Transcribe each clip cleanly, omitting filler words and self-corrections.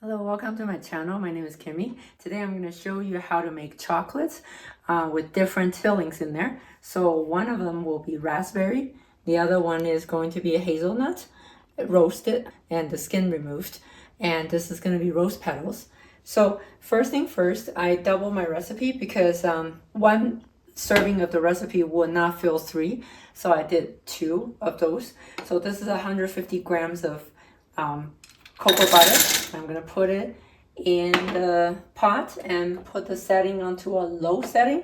Hello, welcome to my channel. My name is Kimmy. Today I'm going to show you how to make chocolates with different fillings in there. So one of them will be raspberry. The other one is going to be a hazelnut, roasted and the skin removed. And this is going to be rose petals. So first thing first, I double my recipe because one serving of the recipe would not fill 3. So I did 2 of those. So this is 150 grams of cocoa butter. I'm going to put it in the pot and put the setting onto a low setting,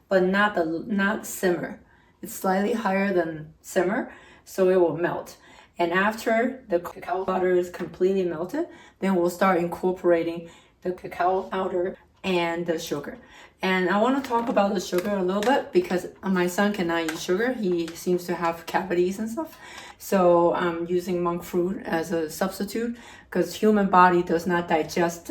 but not simmer. It's slightly higher than simmer, so it will melt. And after the cacao butter is completely melted, then we'll start incorporating the cacao powder and the sugar. And I want to talk about the sugar a little bit because my son cannot eat sugar. He seems to have cavities and stuff. So I'm using monk fruit as a substitute because human body does not digest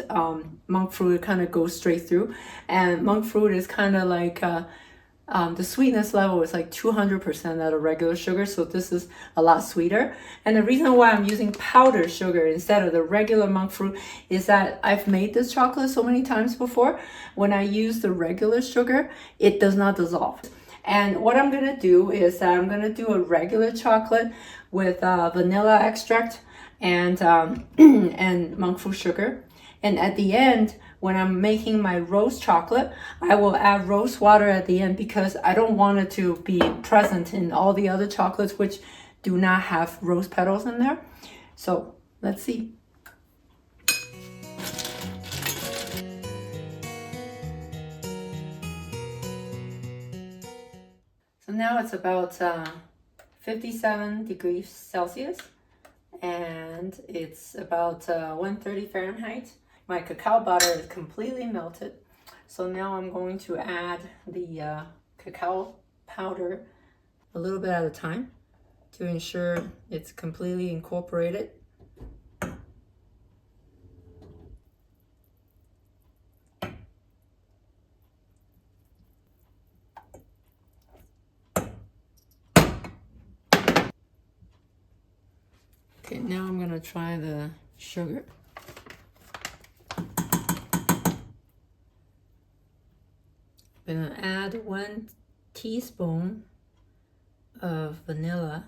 monk fruit. It kind of goes straight through. And monk fruit is kind of like the sweetness level is like 200% out of regular sugar, so this is a lot sweeter. And the reason why I'm using powdered sugar instead of the regular monk fruit is that I've made this chocolate so many times before. When I use the regular sugar, it does not dissolve. And what I'm gonna do is I'm gonna do a regular chocolate with vanilla extract and and monk fruit sugar. And at the end, when I'm making my rose chocolate, I will add rose water at the end because I don't want it to be present in all the other chocolates which do not have rose petals in there. So let's see. So now it's about 57 degrees Celsius and it's about 130 Fahrenheit. My cacao butter is completely melted. So now I'm going to add the cacao powder a little bit at a time to ensure it's completely incorporated. Okay, now I'm gonna try the sugar. I'm gonna add 1 teaspoon of vanilla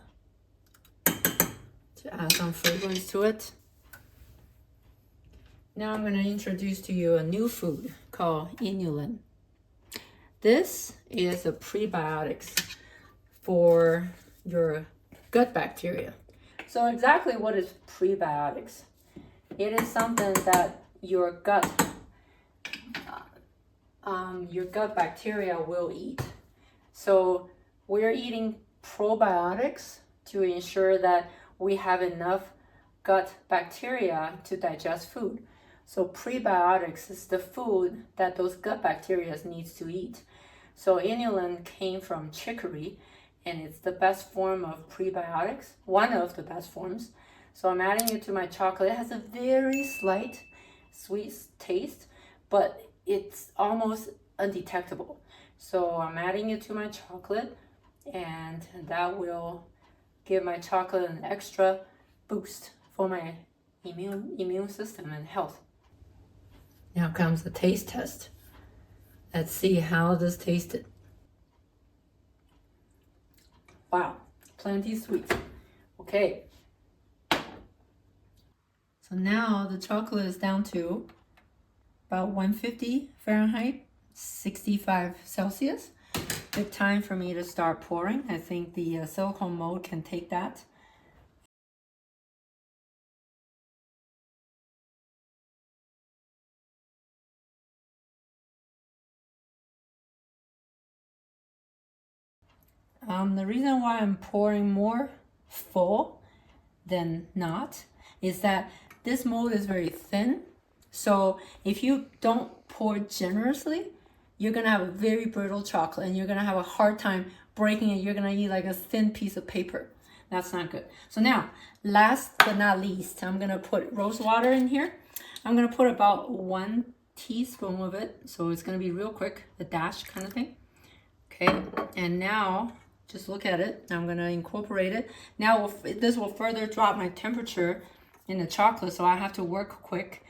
to add some fragrance to it. Now I'm gonna introduce to you a new food called Inulin. This is a prebiotics for your gut bacteria. So exactly what is prebiotics? It is something that your gut bacteria will eat. So we're eating probiotics to ensure that we have enough gut bacteria to digest food. So prebiotics is the food that those gut bacteria needs to eat. So inulin came from chicory and it's the best form of prebiotics, one of the best forms. So I'm adding it to my chocolate. It has a very slight sweet taste, but it's almost undetectable. So I'm adding it to my chocolate and that will give my chocolate an extra boost for my immune system and health. Now comes the taste test. Let's see how this tasted. Wow, plenty sweet. Okay. So now the chocolate is down to about 150 Fahrenheit, 65 Celsius. Good time for me to start pouring. I think the silicone mold can take that. The reason why I'm pouring more full than not is that this mold is very thin. So if you don't pour generously, you're gonna have a very brittle chocolate and you're gonna have a hard time breaking it. You're gonna eat like a thin piece of paper. That's not good. So now, last but not least, I'm gonna put rose water in here. I'm gonna put about 1 teaspoon of it. So it's gonna be real quick, a dash kind of thing. Okay, and now just look at it. I'm gonna incorporate it. Now this will further drop my temperature in the chocolate, so I have to work quick.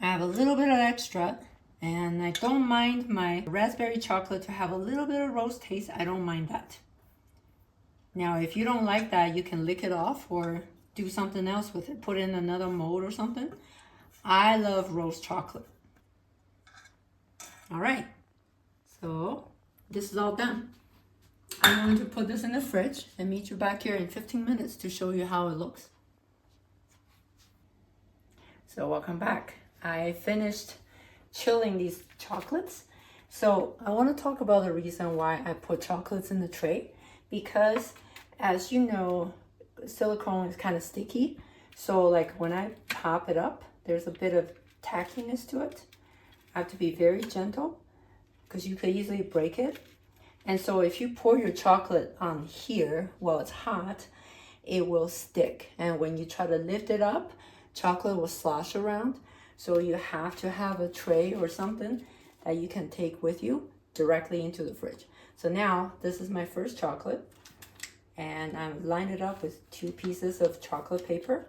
I have a little bit of extra, and I don't mind my raspberry chocolate to have a little bit of rose taste. I don't mind that. Now, if you don't like that, you can lick it off or do something else with it. Put it in another mold or something. I love rose chocolate. All right, so this is all done. I'm going to put this in the fridge and meet you back here in 15 minutes to show you how it looks. So welcome back. I finished chilling these chocolates. So I want to talk about the reason why I put chocolates in the tray, because as you know, silicone is kind of sticky. So like when I pop it up, there's a bit of tackiness to it. I have to be very gentle because you could easily break it. And so if you pour your chocolate on here while it's hot, it will stick. And when you try to lift it up, chocolate will slosh around. So you have to have a tray or something that you can take with you directly into the fridge. So now this is my first chocolate, and I'm lined it up with 2 pieces of chocolate paper.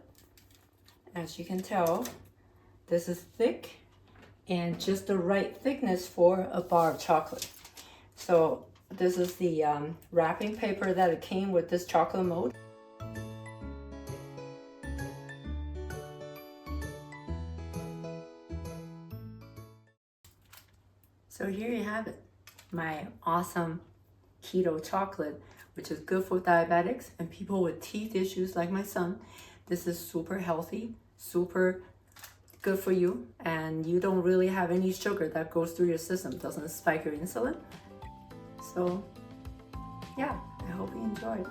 As you can tell, this is thick and just the right thickness for a bar of chocolate. So this is the wrapping paper that it came with this chocolate mold. So here you have it, my awesome keto chocolate, which is good for diabetics and people with teeth issues like my son. This is super healthy, super good for you, and you don't really have any sugar that goes through your system, doesn't spike your insulin. So yeah, I hope you enjoyed.